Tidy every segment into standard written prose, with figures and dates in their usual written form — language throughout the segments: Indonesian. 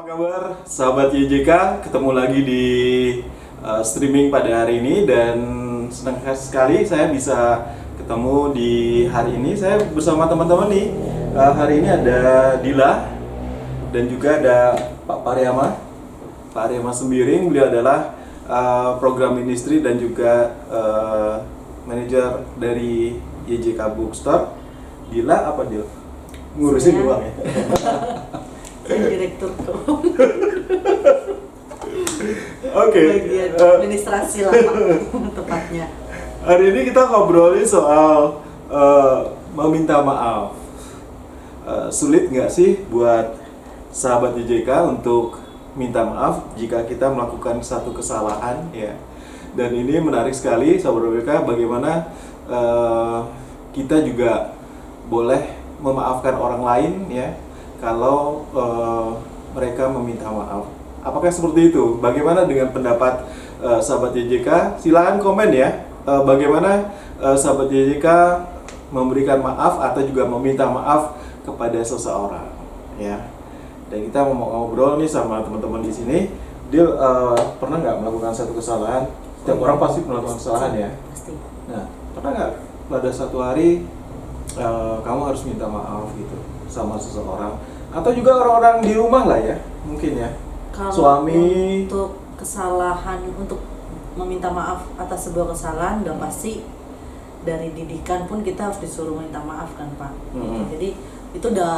Apa kabar sahabat YJK? Ketemu lagi di streaming pada hari ini dan senang sekali saya bisa ketemu di hari ini. Saya bersama teman-teman nih. Hari ini ada Dila dan juga ada Pak Pariama. Pak Pariama Sembiring, beliau adalah program industri dan juga manajer dari YJK Bookstore. Dila apa Dil? Ngurusin doang ya. Saya direktur Oke. bagian administrasi lah Pak, tepatnya. Hari ini kita ngobrolin soal meminta maaf. Sulit nggak sih buat sahabat YJK untuk minta maaf jika kita melakukan satu kesalahan ya? Dan ini menarik sekali sahabat YJK, bagaimana kita juga boleh memaafkan orang lain ya kalau mereka meminta maaf. Apakah seperti itu? Bagaimana dengan pendapat sahabat YJK? Silakan komen ya. Bagaimana sahabat YJK memberikan maaf atau juga meminta maaf kepada seseorang, ya. Dan kita mau ngobrol nih sama teman-teman di sini. Dia pernah nggak melakukan satu kesalahan? Setiap orang pasti melakukan kesalahan ya. Pasti. Nah, pernah nggak pada satu hari kamu harus minta maaf gitu sama seseorang atau juga orang-orang di rumah lah ya, mungkin ya. Kalau Suami. untuk kesalahan, untuk meminta maaf atas sebuah kesalahan, udah pasti dari didikan pun kita harus disuruh minta maaf kan Pak. Jadi itu udah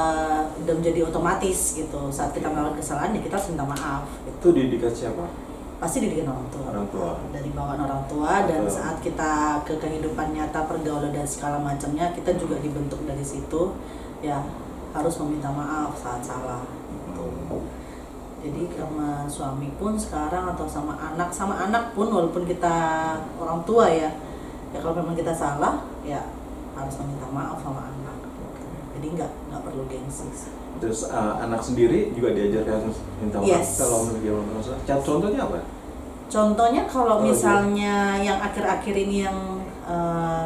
menjadi otomatis gitu. Saat kita melakukan kesalahan ya kita harus minta maaf. Itu didikan siapa? Pasti didikan orang tua. Orang tua. Dari bawaan orang tua, dan saat kita ke kehidupan nyata, pergaulan dan segala macamnya, kita juga dibentuk dari situ ya, harus meminta maaf saat salah gitu. Jadi sama suami pun sekarang atau sama anak pun, walaupun kita orang tua ya kalau memang kita salah ya harus meminta maaf sama anak. Jadi nggak perlu gengsi. Terus anak sendiri juga diajarkan minta maaf. Yes. Kalau menurut dia masalah. Contohnya apa? Contohnya kalau misalnya yang akhir-akhir ini yang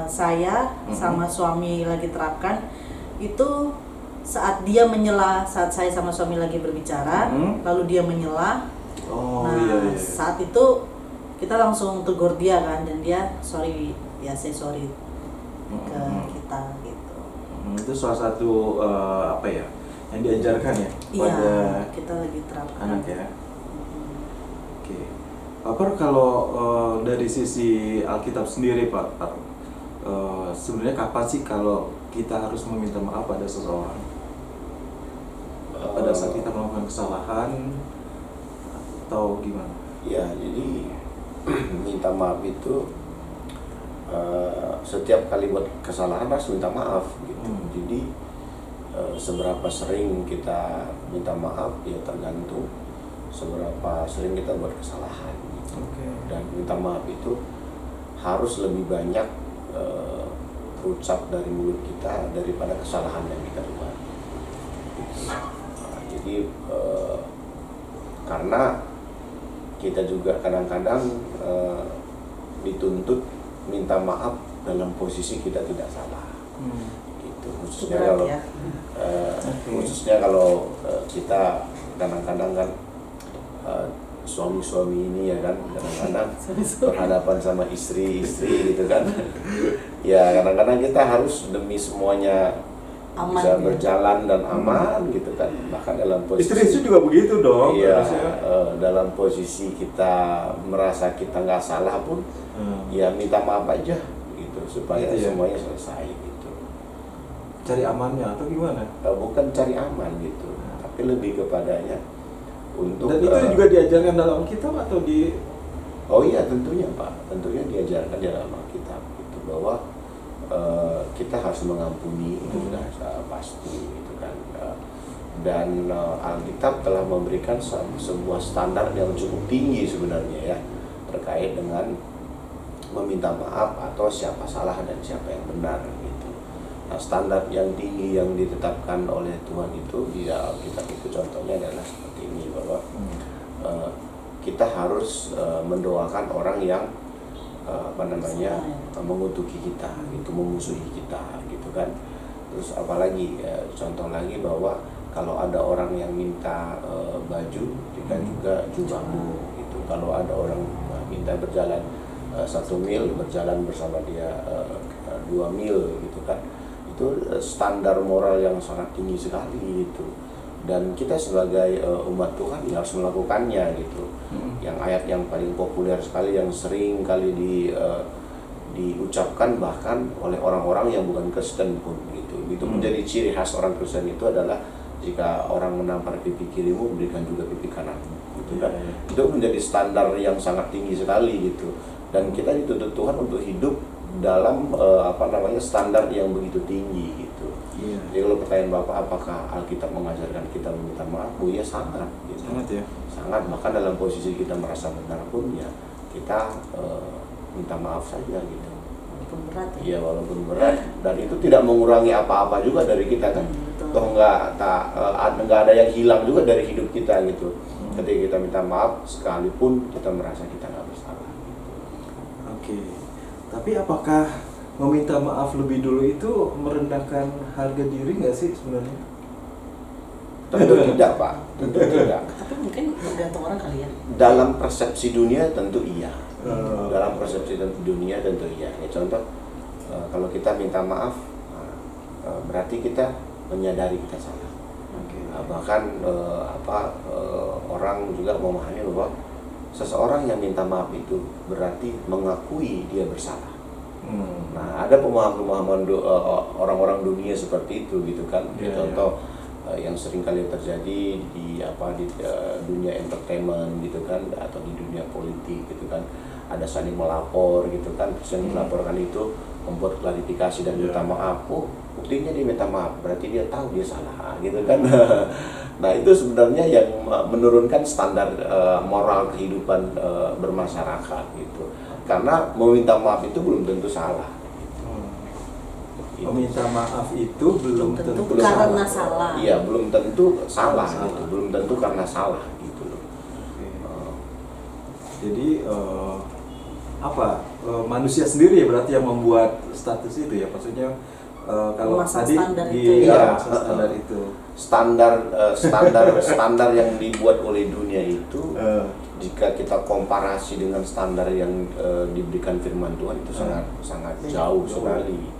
saya sama suami lagi terapkan, itu saat dia menyela, saat saya sama suami lagi berbicara, lalu dia menyela. Iya. Saat itu kita langsung tegur dia kan, dan dia sorry, ya saya sorry ke kita gitu. Itu salah satu apa ya yang diajarkan ya pada kita lagi terapkan anak ya. Oke. Pak, kalau dari sisi Alkitab sendiri Pak, sebenarnya kapan sih kalau kita harus meminta maaf pada seseorang? Pada saat kita melakukan kesalahan atau gimana? Ya, jadi minta maaf itu setiap kali buat kesalahan harus minta maaf gitu. Jadi seberapa sering kita minta maaf ya tergantung seberapa sering kita buat kesalahan gitu. Dan minta maaf itu harus lebih banyak terucap dari mulut kita daripada kesalahan yang kita buat. Jadi karena kita juga kadang-kadang dituntut minta maaf dalam posisi kita tidak salah. Gitu. Khususnya kalau kita kadang-kadang kan suami-suami ini ya kan kadang-kadang berhadapan sama istri-istri gitu kan. Ya kadang-kadang kita harus demi semuanya aman, bisa berjalan dan aman gitu kan, bahkan dalam posisi Istri juga begitu dong. Iya, dalam posisi kita merasa kita nggak salah pun ya minta maaf aja gitu supaya gitu, semuanya selesai gitu. Cari amannya atau gimana? Bukan cari aman gitu, tapi lebih kepadanya untuk. Dan itu juga diajarkan dalam kitab atau di? Oh iya, tentunya Pak, tentunya diajarkan dalam Alkitab gitu, bahwa kita harus mengampuni, itu sudah pasti gitu kan. Dan Alkitab telah memberikan sebuah standar yang cukup tinggi sebenarnya ya terkait dengan meminta maaf atau siapa salah dan siapa yang benar gitu. Nah, standar yang tinggi yang ditetapkan oleh Tuhan itu di Alkitab itu contohnya adalah seperti ini, bahwa kita harus mendoakan orang yang mengutuki kita gitu, memusuhi kita gitu kan. Terus apalagi contoh lagi bahwa Kalau ada orang yang minta baju, berikan juga jubahmu. Gitu. Kalau ada orang minta berjalan 1 mil, berjalan bersama dia 2 mil, gitu kan. Itu standar moral yang sangat tinggi sekali gitu. Dan kita sebagai umat Tuhan ya harus melakukannya gitu. Yang ayat yang paling populer sekali, yang sering kali diucapkan bahkan oleh orang-orang yang bukan Kristen pun gitu. Itu menjadi ciri khas orang Kristen itu adalah jika orang menampar pipi kirimu, berikan juga pipi kananmu, gitu kan. Itu menjadi standar yang sangat tinggi sekali gitu. Dan kita dituntut Tuhan untuk hidup dalam standar yang begitu tinggi gitu. Jadi kalau pertanyaan Bapak, apakah Alkitab mengajarkan kita meminta maaf? Oh ya, sangat gitu. Sangat ya. Sangat, bahkan dalam posisi kita merasa benar pun ya kita minta maaf saja gitu. Walaupun berat ya. Iya, walaupun berat, dan itu tidak mengurangi apa-apa juga dari kita kan. Betul. Toh nggak ada yang hilang juga dari hidup kita gitu. Ketika kita minta maaf, sekalipun kita merasa kita nggak bersalah. Oke. Tapi apakah meminta maaf lebih dulu itu merendahkan harga diri nggak sih sebenarnya? Tentu tidak, Pak. Tentu tidak. Tapi mungkin tergantung orang kali ya. Dalam persepsi dunia tentu iya. Dalam persepsi dunia tentu iya. Ya, contoh, kalau kita minta maaf, berarti kita menyadari kita salah. Bahkan orang juga memahami bahwa seseorang yang minta maaf itu berarti mengakui dia bersalah. Nah, ada pemahaman orang-orang dunia seperti itu gitu kan. Contoh yang sering kali terjadi di dunia entertainment gitu kan, atau di dunia politik gitu kan, ada saling melapor gitu kan, terus yang melaporkan itu membuat klarifikasi dan minta maaf. Oh, buktinya dia minta maaf, berarti dia tahu dia salah gitu kan. Nah, itu sebenarnya yang menurunkan standar moral kehidupan bermasyarakat gitu. Karena meminta maaf itu belum tentu salah. Meminta maaf itu belum tentu karena salah. Iya, belum tentu salah gitu. Belum tentu karena salah gitu loh. Jadi manusia sendiri ya berarti yang membuat status itu ya, maksudnya kalau memasang tadi standar di itu ya. standar itu standar yang dibuat oleh dunia itu jika kita komparasi dengan standar yang diberikan firman Tuhan itu sangat jauh sekali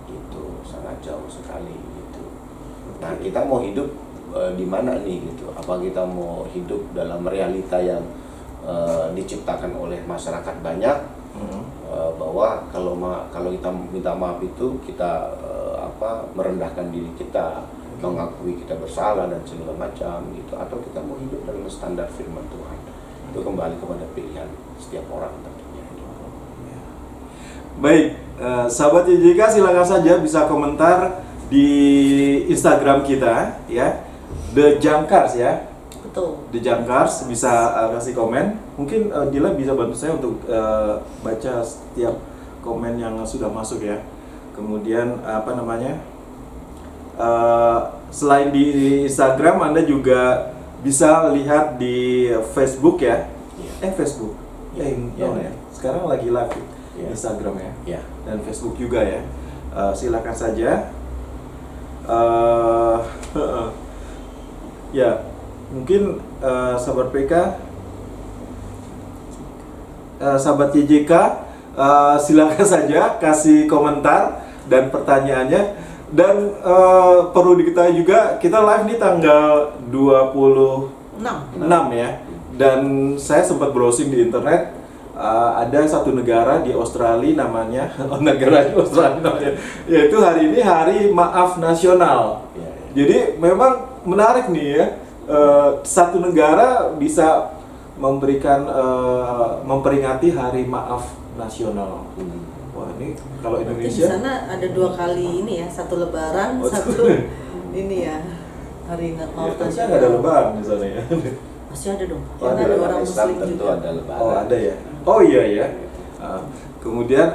gitu, sangat jauh sekali gitu. Nah, kita mau hidup di mana nih gitu? Apa kita mau hidup dalam realita yang diciptakan oleh masyarakat banyak, bahwa kalau kita minta maaf itu kita merendahkan diri kita, mengakui kita bersalah dan segala macam gitu, atau kita mau hidup dalam standar firman Tuhan? Itu kembali kepada pilihan setiap orang tentunya. Baik, sahabat YJK silakan saja bisa komentar di Instagram kita ya, The Jangkars ya. Betul. The Jangkars bisa kasih komen. Mungkin Dila bisa bantu saya untuk baca setiap komen yang sudah masuk ya. Kemudian selain di Instagram, Anda juga bisa lihat di Facebook ya. Facebook. Ya. Sekarang lagi live Instagram ya. Dan Facebook juga ya. Silakan saja. Ya, mungkin sahabat PK, sahabat YJK, silakan saja kasih komentar dan pertanyaannya. Dan perlu diketahui juga kita live di tanggal 26 ya. Dan saya sempat browsing di internet, ada satu negara di Australia namanya yaitu hari ini Hari Maaf Nasional. Jadi memang menarik nih ya, satu negara bisa memperingati Hari Maaf Nasional. Wah, ini kalau Indonesia di sana ada 2 kali ini ya, satu Lebaran, satu ini ya, Hari Maaf Nasional. Nggak ada Lebaran di sana ya? Masih ada dong. Ada ada orang Muslim tentu juga. ada Lebaran. Oh, ada ya. Oh iya ya. Kemudian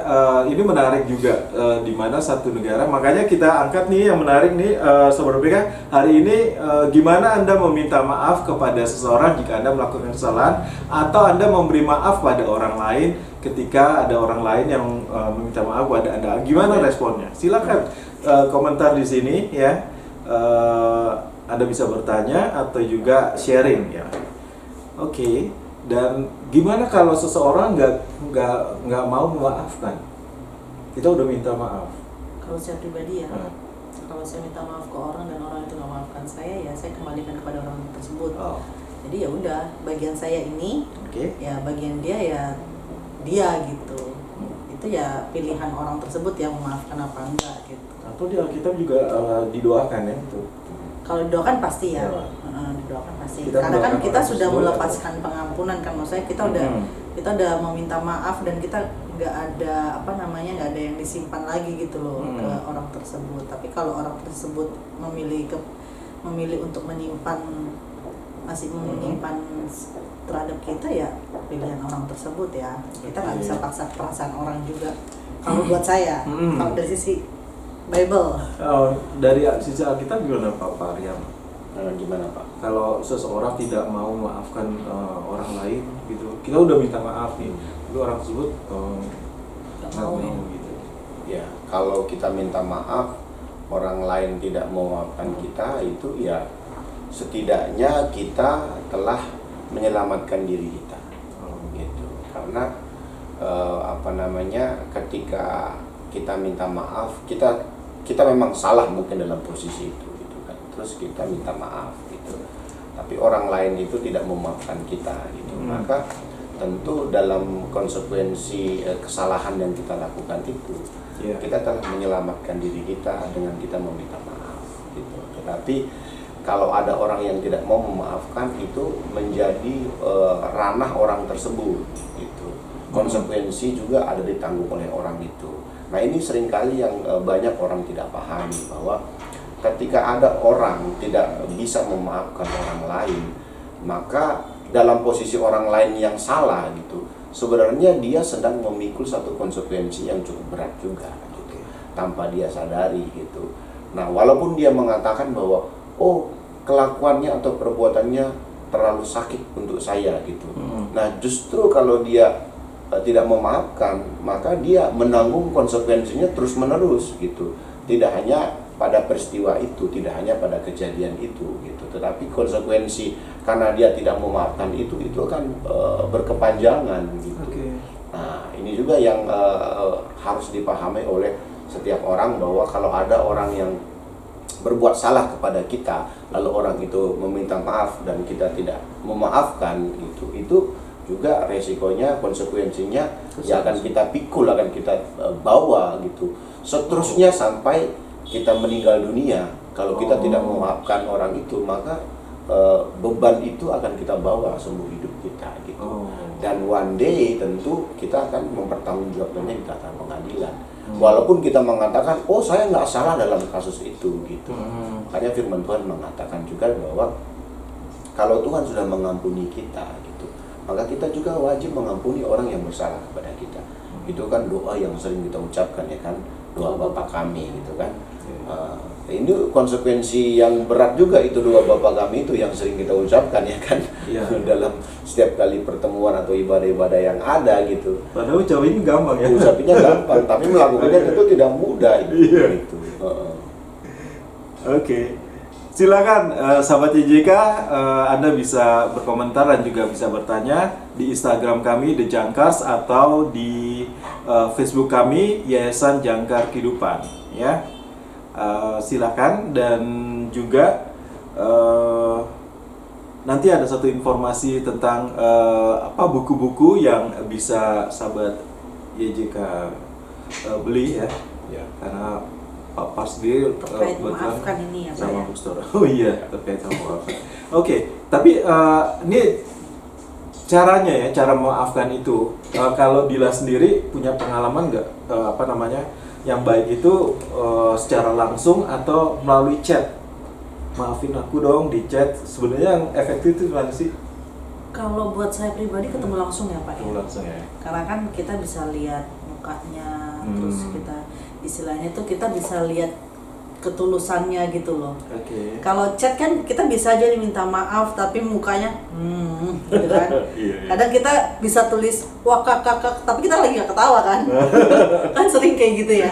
ini menarik juga, di mana satu negara, makanya kita angkat nih yang menarik nih, Sobat PK, hari ini gimana Anda meminta maaf kepada seseorang jika Anda melakukan kesalahan, atau Anda memberi maaf pada orang lain ketika ada orang lain yang meminta maaf pada Anda. Gimana responnya? Silakan komentar di sini ya. Anda bisa bertanya atau juga sharing ya. Oke. Dan gimana kalau seseorang nggak mau memaafkan? Kita udah minta maaf. Kalau saya pribadi ya, Nah. kalau saya minta maaf ke orang dan orang itu nggak maafkan saya, ya saya kembalikan kepada orang tersebut. Oh, Jadi ya udah, bagian saya ini, oke. ya bagian dia ya dia gitu. Itu ya pilihan orang tersebut yang memaafkan apa enggak gitu. Atau di Alkitab juga didoakan ya itu. Kalau didoakan pasti ya, Ya. didoakan pasti. Kita Karena kan mendoakan kita orang sudah tersebut, melepaskan pengampunan kan, maksudnya kita udah meminta maaf dan kita nggak ada nggak ada yang disimpan lagi gitu loh ke orang tersebut. Tapi kalau orang tersebut memilih untuk masih menyimpan terhadap kita, ya pilihan orang tersebut ya. Kita nggak bisa paksa perasaan orang juga. Kalau buat saya, kalau dari sisi Bible. Oh, dari sisi Alkitab gimana Pak Riam? Gimana Pak? Kalau seseorang tidak mau memaafkan orang lain gitu, kita udah minta maaf nih, tapi orang tersebut nggak mau gitu. Ya, kalau kita minta maaf, orang lain tidak mau memaafkan kita, itu ya setidaknya kita telah menyelamatkan diri kita, gitu. Karena ketika kita minta maaf, kita memang salah mungkin dalam posisi itu, gitu kan. Terus kita minta maaf, gitu. Tapi orang lain itu tidak memaafkan kita, gitu. Maka tentu dalam konsekuensi kesalahan yang kita lakukan itu, kita telah menyelamatkan diri kita dengan kita meminta maaf, gitu. Tetapi kalau ada orang yang tidak mau memaafkan, itu menjadi ranah orang tersebut, gitu. Konsekuensi juga ada ditanggung oleh orang itu. Nah, ini seringkali yang banyak orang tidak pahami, bahwa ketika ada orang tidak bisa memaafkan orang lain, maka dalam posisi orang lain yang salah, gitu, sebenarnya dia sedang memikul satu konsekuensi yang cukup berat juga, gitu, tanpa dia sadari, gitu. Nah, walaupun dia mengatakan bahwa kelakuannya atau perbuatannya terlalu sakit untuk saya, gitu. Nah, justru kalau dia tidak memaafkan, maka dia menanggung konsekuensinya terus-menerus, gitu. Tidak hanya pada peristiwa itu, tidak hanya pada kejadian itu, gitu. Tetapi konsekuensi karena dia tidak memaafkan itu akan berkepanjangan, gitu. Nah, ini juga yang harus dipahami oleh setiap orang, bahwa kalau ada orang yang berbuat salah kepada kita, lalu orang itu meminta maaf dan kita tidak memaafkan, gitu, itu juga resikonya, konsekuensinya yang akan kita pikul, akan kita bawa, gitu, seterusnya sampai kita meninggal dunia. Kalau kita tidak memaafkan orang itu, maka beban itu akan kita bawa seumur hidup kita, gitu. Dan one day tentu kita akan mempertanggungjawabkannya di tataran pengadilan. Walaupun kita mengatakan, saya nggak salah dalam kasus itu, gitu. Makanya firman Tuhan mengatakan juga bahwa kalau Tuhan sudah mengampuni kita, gitu, maka kita juga wajib mengampuni orang yang bersalah kepada kita. Itu kan doa yang sering kita ucapkan, ya kan, doa Bapa kami, gitu kan. Ini konsekuensi yang berat juga, itu doa Bapa kami itu yang sering kita ucapkan, ya kan, dalam setiap kali pertemuan atau ibadah-ibadah yang ada, gitu. Padahal ucapin gampang ya. Ucapinnya gampang, tapi melakukannya tentu tidak mudah, gitu. Oke. Silakan sahabat YJK, Anda bisa berkomentar dan juga bisa bertanya di Instagram kami The Jangkars, atau di Facebook kami Yayasan Jangkar Kehidupan, ya. Silakan. Dan juga nanti ada satu informasi tentang buku-buku yang bisa sahabat YJK beli, ya. Karena Pak Pasdir terkait memaafkan ini ya Pak sama ya. bookstore. Oh iya, terkait sama memaafkan. Oke, tapi ini caranya ya, cara memaafkan itu. Kalau Dila sendiri punya pengalaman nggak yang baik itu secara langsung atau melalui chat? Maafin aku dong di chat. Sebenarnya yang efektif itu gimana sih? Kalau buat saya pribadi ketemu langsung ya Pak ya. Langsung ya. Karena kan kita bisa lihat mukanya, terus kita istilahnya tuh kita bisa lihat ketulusannya gitu loh. Kalau chat kan kita bisa aja minta maaf tapi mukanya gitu kan. Kadang kita bisa tulis wah kakak, tapi kita lagi nggak ketawa kan. Kan sering kayak gitu ya.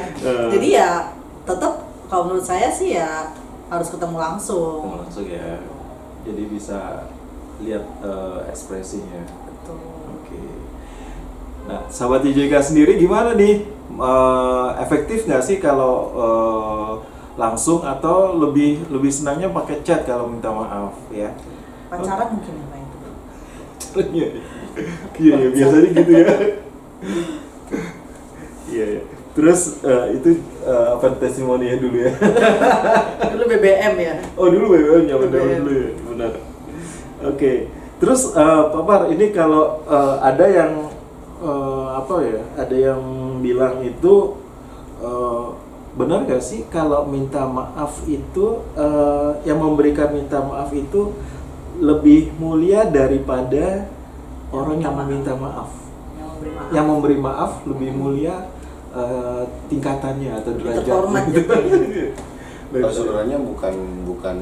Jadi ya tetap kalau menurut saya sih ya harus ketemu langsung. Langsung ya. Jadi bisa lihat ekspresinya. Betul. Oke. Nah, sahabat IJK sendiri gimana nih? Efektif nggak sih kalau langsung atau lebih senangnya pakai chat kalau minta maaf ya? Pacaran mungkin ya Pak itu. Iya, iya biasanya gitu ya. Iya, iya. Terus itu apa testimoninya dulu ya? Dulu BBM ya. Oh dulu BBM zaman BBM. dulu ya, benar. Oke. Terus Pak Par, ini kalau ada yang apa ya? Ada yang bilang itu benar gak sih kalau minta maaf itu yang memberikan minta maaf itu lebih mulia daripada orang yang meminta maaf? Yang memberi maaf lebih mulia tingkatannya atau derajatnya. Terhormat gitu ya. Sebenarnya bukan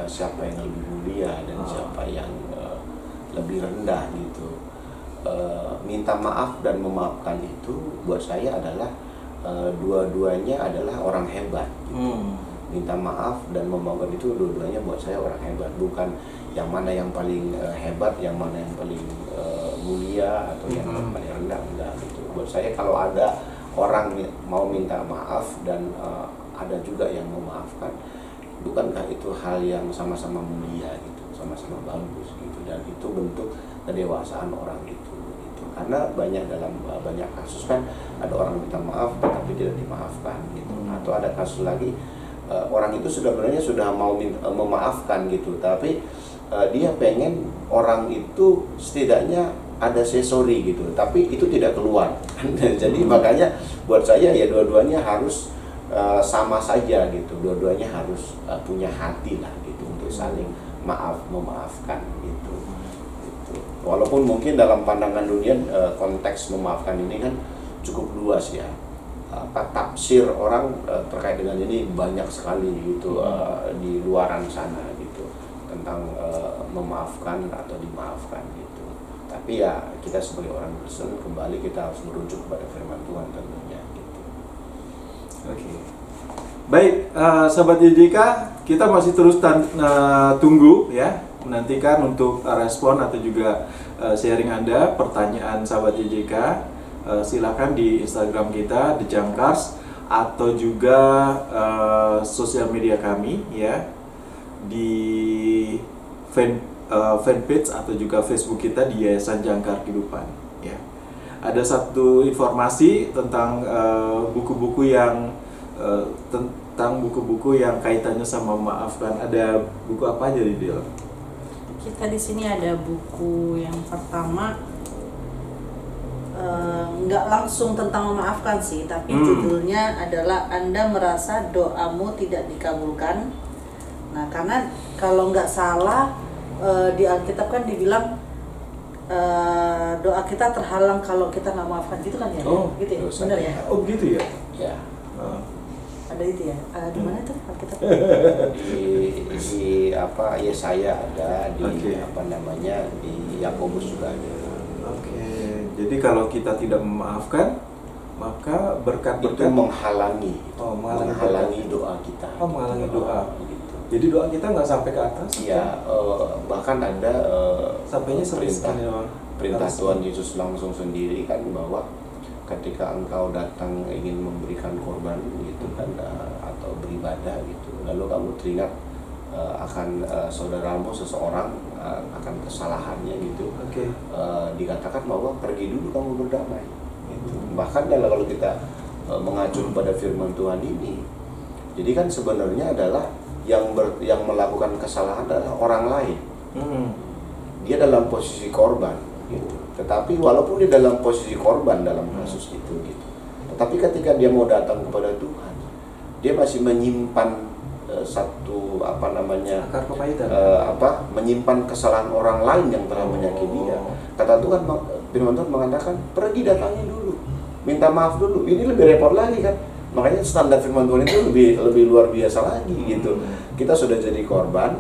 siapa yang lebih mulia dan siapa yang lebih rendah gitu. Minta maaf dan memaafkan itu buat saya adalah dua-duanya adalah orang hebat gitu. Minta maaf dan memaafkan itu dua-duanya buat saya orang hebat, bukan yang mana yang paling hebat, yang mana yang paling mulia atau yang paling rendah, enggak gitu. Buat saya kalau ada orang mau minta maaf dan ada juga yang memaafkan, bukankah itu hal yang sama-sama mulia gitu, sama-sama bagus gitu, dan itu bentuk kedewasaan orang itu gitu. Karena dalam banyak kasus kan ada orang minta maaf tetapi tidak dimaafkan gitu, atau ada kasus lagi orang itu sebenarnya sudah mau memaafkan gitu, tapi dia pengen orang itu setidaknya ada say sorry gitu, tapi itu tidak keluar. Jadi makanya buat saya ya dua-duanya harus sama saja gitu, dua-duanya harus punya hati lah gitu untuk saling memaafkan gitu. Walaupun mungkin dalam pandangan dunia konteks memaafkan ini kan cukup luas ya. Tafsir orang terkait dengan ini banyak sekali gitu di luaran sana gitu tentang memaafkan atau dimaafkan gitu. Tapi ya kita sebagai orang Kristen kembali kita harus merujuk kepada firman Tuhan tentunya gitu. Oke. Baik, sahabat YJK, kita masih terus tunggu ya, menantikan untuk respon atau juga sharing Anda, pertanyaan sahabat YJK. Silakan di Instagram kita The Jangkars atau juga sosial media kami ya, di fanpage atau juga Facebook kita di Yayasan Jangkar Kehidupan ya. Ada satu informasi tentang buku-buku yang kaitannya sama memaafkan. Ada buku apa aja di dia? Kita di sini ada buku yang pertama, nggak langsung tentang memaafkan sih, tapi judulnya adalah Anda Merasa Doamu Tidak Dikabulkan. Nah, karena kalau nggak salah di Alkitab kan dibilang doa kita terhalang kalau kita nggak maafkan, gitu kan ya? Oh, gitu ya, benar ya? Oh gitu ya? Ya. Ada itu ya? Di mana tuh Alkitab? di apa ya, saya ada di Okay. apa namanya, di Yakobus juga ada. Oke. Jadi kalau kita tidak memaafkan, maka Itu berkat-berkat menghalangi, Oh, menghalangi doa kita. Oh, menghalangi doa. Gitu. Jadi doa kita nggak sampai ke atas? Ya, bahkan ada Sampainya seperti perintah Tuhan Yesus langsung sendiri kan, bahwa ketika engkau datang ingin memberikan korban gitu kan, atau beribadah gitu, lalu kamu teringat akan saudaramu seseorang, akan kesalahannya gitu, Oke. dikatakan bahwa pergi dulu kamu berdamai gitu. Bahkan kalau kita mengacu pada firman Tuhan ini, jadi kan sebenarnya adalah yang melakukan kesalahan adalah orang lain. Dia dalam posisi korban gitu. Tetapi walaupun dia dalam posisi korban dalam kasus itu gitu, tetapi ketika dia mau datang kepada Tuhan, dia masih menyimpan satu apa namanya, Akar kepahitan. menyimpan kesalahan orang lain yang telah menyakiti dia. Kata Tuhan, firman Tuhan mengatakan, pergi datangi dulu, minta maaf dulu. Ini lebih repot lagi kan. Makanya standar firman Tuhan itu lebih luar biasa lagi gitu. Kita sudah jadi korban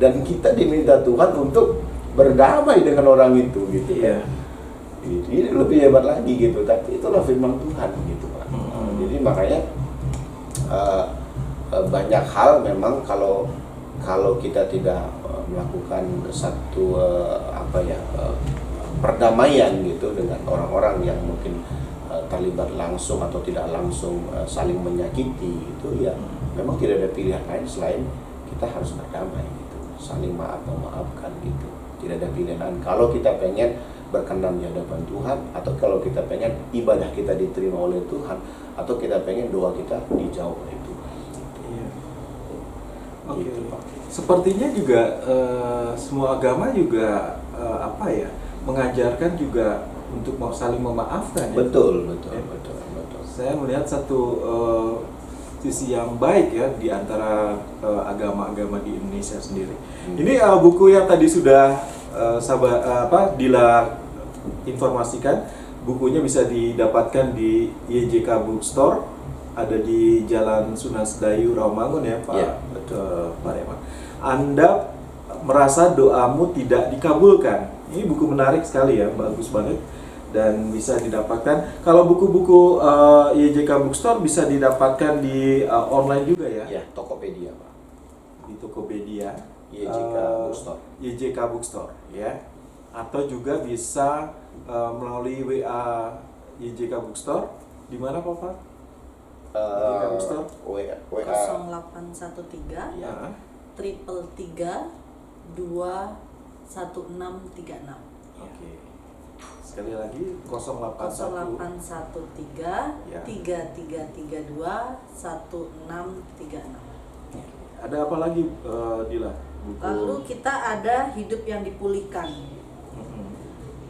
dan kita diminta Tuhan untuk berdamai dengan orang itu gitu kan. Ini lebih hebat lagi gitu. Tapi itulah firman Tuhan gitu Pak. Jadi makanya banyak hal memang kalau kita tidak melakukan satu perdamaian gitu dengan orang-orang yang mungkin terlibat langsung atau tidak langsung saling menyakiti, itu ya memang tidak ada pilihan lain selain kita harus berdamai gitu, saling maaf memaafkan gitu. Tidak ada pilihan lain kalau kita pengen berkenan di hadapan Tuhan, atau kalau kita pengen ibadah kita diterima oleh Tuhan, atau kita pengen doa kita dijawab oleh Tuhan. Iya. Oke. Gitu, Pak. Sepertinya juga semua agama juga mengajarkan juga untuk mau saling memaafkan. Ya? Betul. Saya melihat satu sisi yang baik ya di antara agama-agama di Indonesia sendiri. Ini buku yang tadi sudah Dila informasikan, bukunya bisa didapatkan di YJK Bookstore, ada di Jalan Sunan Sedayu, Rawamangun ya Pak. Ya. Pak Reman. Anda merasa doamu tidak dikabulkan. Ini buku menarik sekali ya, bagus banget dan bisa didapatkan. Kalau buku-buku YJK Bookstore bisa didapatkan di online juga ya? Ya, Tokopedia, Pak. Di Tokopedia. YJK Bookstore. YJK Bookstore ya. Atau juga bisa melalui WA YJK Bookstore. Di mana Pak? YJK Bookstore? WA 0813 Ya. 333 21636. Oke. Sekali lagi 081 0813 Ya. 3332 1636. Ada apa lagi Dila? Buku. Lalu kita ada hidup yang dipulihkan. Mm-mm.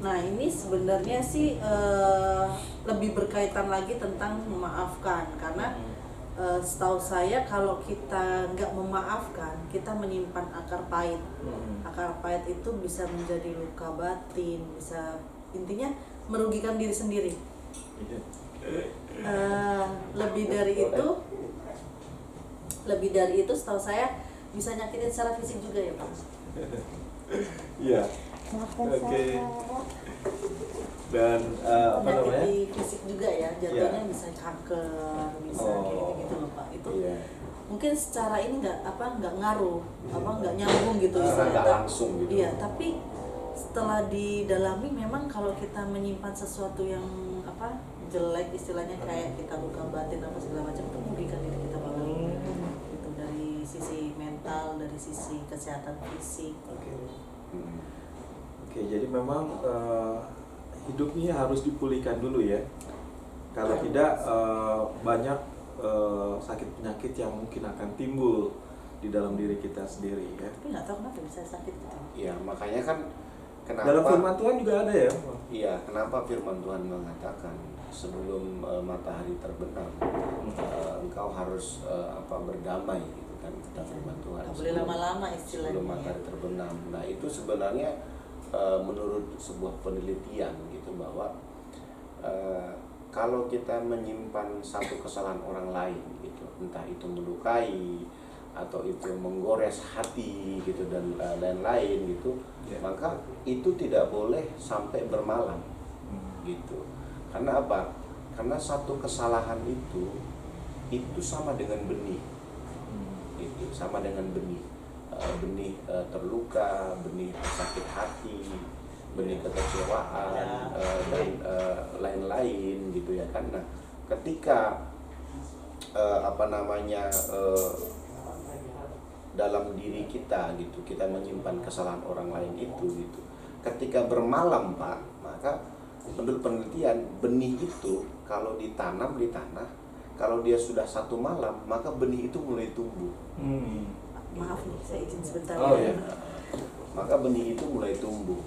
Nah ini sebenarnya sih lebih berkaitan lagi tentang memaafkan, karena setahu saya kalau kita nggak memaafkan, kita menyimpan akar pahit. Akar pahit itu bisa menjadi luka batin, bisa intinya merugikan diri sendiri. Lebih dari itu setahu saya bisa nyakitin secara fisik juga ya Pak. Iya. Oke. Dan Nyakiti fisik juga ya, jatuhnya Iya. bisa kanker, bisa kayak gitu loh Pak. Itu Iya. mungkin secara ini nggak ngaruh, nggak nyambung gitu Secara istilahnya. nggak langsung gitu. Iya, tapi setelah didalami memang kalau kita menyimpan sesuatu yang jelek istilahnya, kayak kita luka batin apa segala macam, itu merugikan diri kita banget. Itu dari sisi mental, dari sisi kesehatan fisik. Oke, jadi memang hidupnya harus dipulihkan dulu ya. Kalau tidak banyak sakit penyakit yang mungkin akan timbul di dalam diri kita sendiri ya. Tapi nggak tahu kenapa bisa sakit gitu. Iya, makanya kan kenapa Dalam firman Tuhan juga ada ya. Iya, kenapa firman Tuhan mengatakan sebelum matahari terbenam engkau harus berdamai gitu kan, kata firman Tuhan. Nggak boleh lama-lama istilahnya. Sebelum matahari terbenam. Nah, itu sebenarnya menurut sebuah penelitian gitu bahwa kalau kita menyimpan satu kesalahan orang lain gitu, entah itu melukai atau itu menggores hati gitu dan lain-lain gitu, maka itu tidak boleh sampai bermalam gitu. Karena apa? Karena satu kesalahan itu sama dengan benih, gitu, sama dengan benih. Benih terluka, benih sakit hati, benih kekecewaan dan lain-lain gitu ya kan. Nah, ketika dalam diri kita gitu, kita menyimpan kesalahan orang lain itu gitu. Ketika bermalam Pak, maka menurut penelitian benih itu kalau ditanam di tanah, kalau dia sudah satu malam, maka benih itu mulai tumbuh. Maaf nih, saya izin sebentar. Oh, ya. Maka benih itu mulai tumbuh.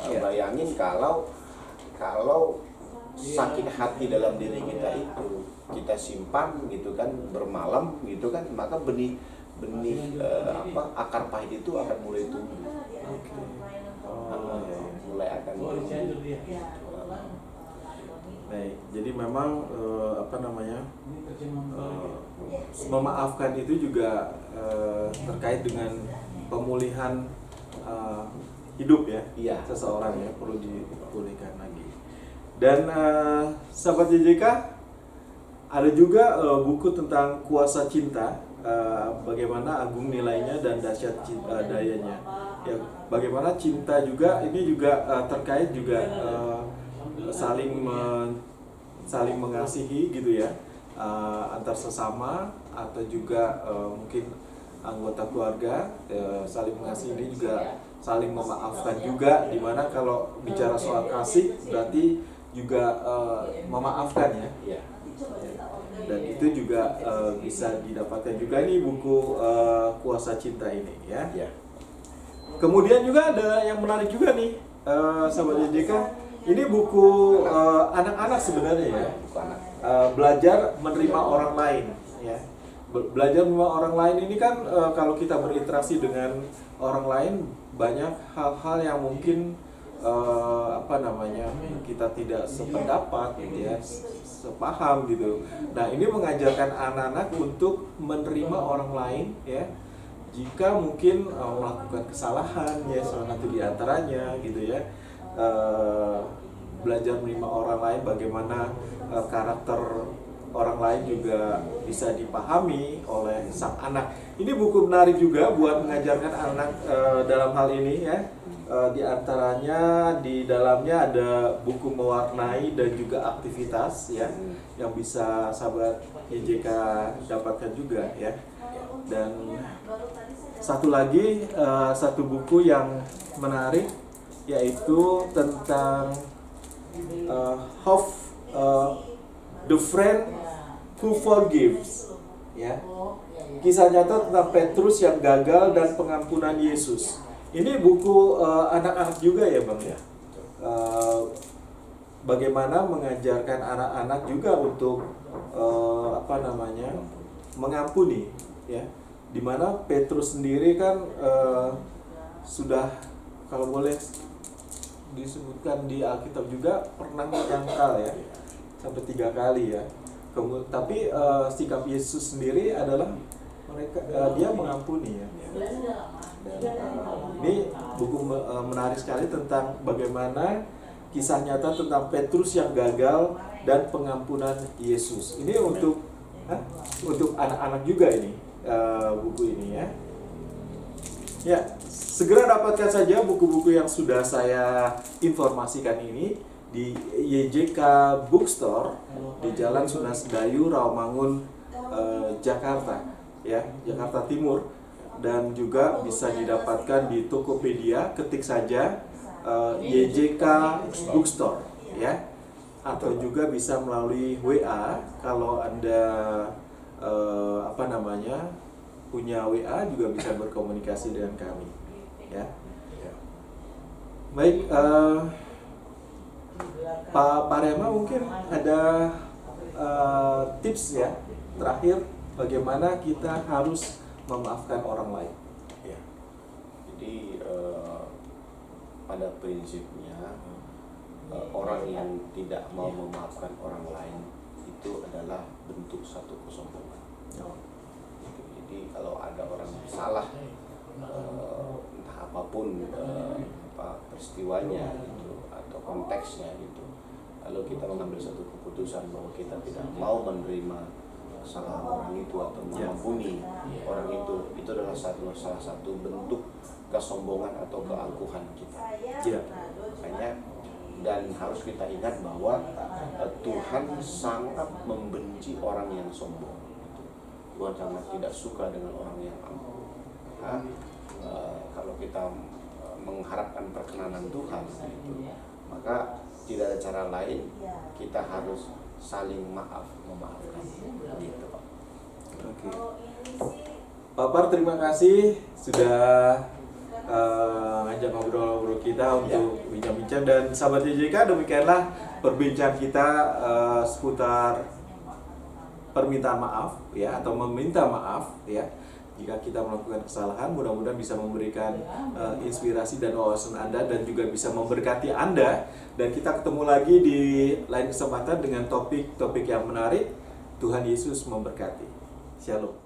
Ya. Bayangin kalau sakit hati dalam diri kita itu kita simpan gitu kan, bermalam gitu kan, maka benih akar pahit itu akan mulai tumbuh. Mulai akan tumbuh. Baik, jadi memang memaafkan itu juga terkait dengan pemulihan hidup ya, Iya. seseorang ya, perlu dipulihkan lagi. Dan sahabat JJK, ada juga buku tentang kuasa cinta bagaimana agung nilainya dan dahsyat dayanya. Ya, bagaimana cinta juga ini juga terkait juga saling mengasihi gitu ya, antar sesama atau juga mungkin anggota keluarga, saling mengasihi ini juga saling memaafkan juga, dimana kalau bicara soal kasih berarti juga memaafkan ya. Ya. Dan itu juga bisa didapatkan juga nih buku Kuasa Cinta ini ya. Ya. Kemudian juga ada yang menarik juga nih, sahabat JJK. Ini buku anak-anak sebenarnya ya. Bukan anak. Belajar menerima orang lain ya. Belajar menerima orang lain ini kan kalau kita berinteraksi dengan orang lain banyak hal-hal yang mungkin kita tidak sependapat gitu ya, sepaham gitu. Nah, ini mengajarkan anak-anak untuk menerima orang lain ya. Jika mungkin melakukan kesalahan ya, salah satu di antaranya gitu ya. Belajar menerima orang lain, bagaimana karakter orang lain juga bisa dipahami oleh sang anak. Ini buku menarik juga buat mengajarkan anak dalam hal ini ya. Di antaranya di dalamnya ada buku mewarnai dan juga aktivitas ya, yang bisa sahabat YJK dapatkan juga ya. Dan satu lagi satu buku yang menarik yaitu tentang The Friend Who Forgives ya. Kisah nyata tentang Petrus yang gagal dan pengampunan Yesus. Ini buku anak-anak juga ya Bang ya. Bagaimana mengajarkan anak-anak juga untuk mengampuni ya. Dimana Petrus sendiri kan sudah, kalau boleh disebutkan di Alkitab juga, pernah menyangkal ya sampai 3 kali ya. Tapi sikap Yesus sendiri adalah dia mengampuni ya. Ini buku menarik sekali tentang bagaimana kisah nyata tentang Petrus yang gagal dan pengampunan Yesus. Ini untuk anak-anak juga ini buku ini ya. Ya, segera dapatkan saja buku-buku yang sudah saya informasikan ini di YJK Bookstore di Jalan Sunan Sedayu, Rawamangun, Jakarta ya, Jakarta Timur. Dan juga bisa didapatkan di Tokopedia, ketik saja YJK Bookstore ya, atau juga bisa melalui WA kalau Anda punya WA juga bisa berkomunikasi dengan kami ya. Baik, Pak Rema mungkin ada tips ya terakhir bagaimana kita harus memaafkan orang lain. Ya. Jadi pada prinsipnya orang yang tidak mau memaafkan orang lain itu adalah bentuk satu kesombongan. Jadi kalau ada orang salah entah apapun peristiwanya gitu atau konteksnya gitu, lalu kita mengambil satu keputusan bahwa kita tidak mau menerima kesalahan orang itu atau mengampuni orang itu adalah salah satu bentuk kesombongan atau keangkuhan kita. Makanya, dan harus kita ingat bahwa Tuhan sangat membenci orang yang sombong. Tuhan sangat tidak suka dengan orang yang angkuh. Kalau kita mengharapkan perkenanan Tuhan gitu, maka tidak ada cara lain, kita harus saling memaafkan gitu Pak. Oke. Pak Par, terima kasih sudah ngajak ngobrol-ngobrol kita untuk bincang-bincang. Dan sahabat YJK, demikianlah perbincangan kita seputar permintaan maaf ya, atau meminta maaf ya. Jika kita melakukan kesalahan, mudah-mudahan bisa memberikan inspirasi dan wawasan Anda dan juga bisa memberkati Anda. Dan kita ketemu lagi di lain kesempatan dengan topik-topik yang menarik. Tuhan Yesus memberkati. Shalom.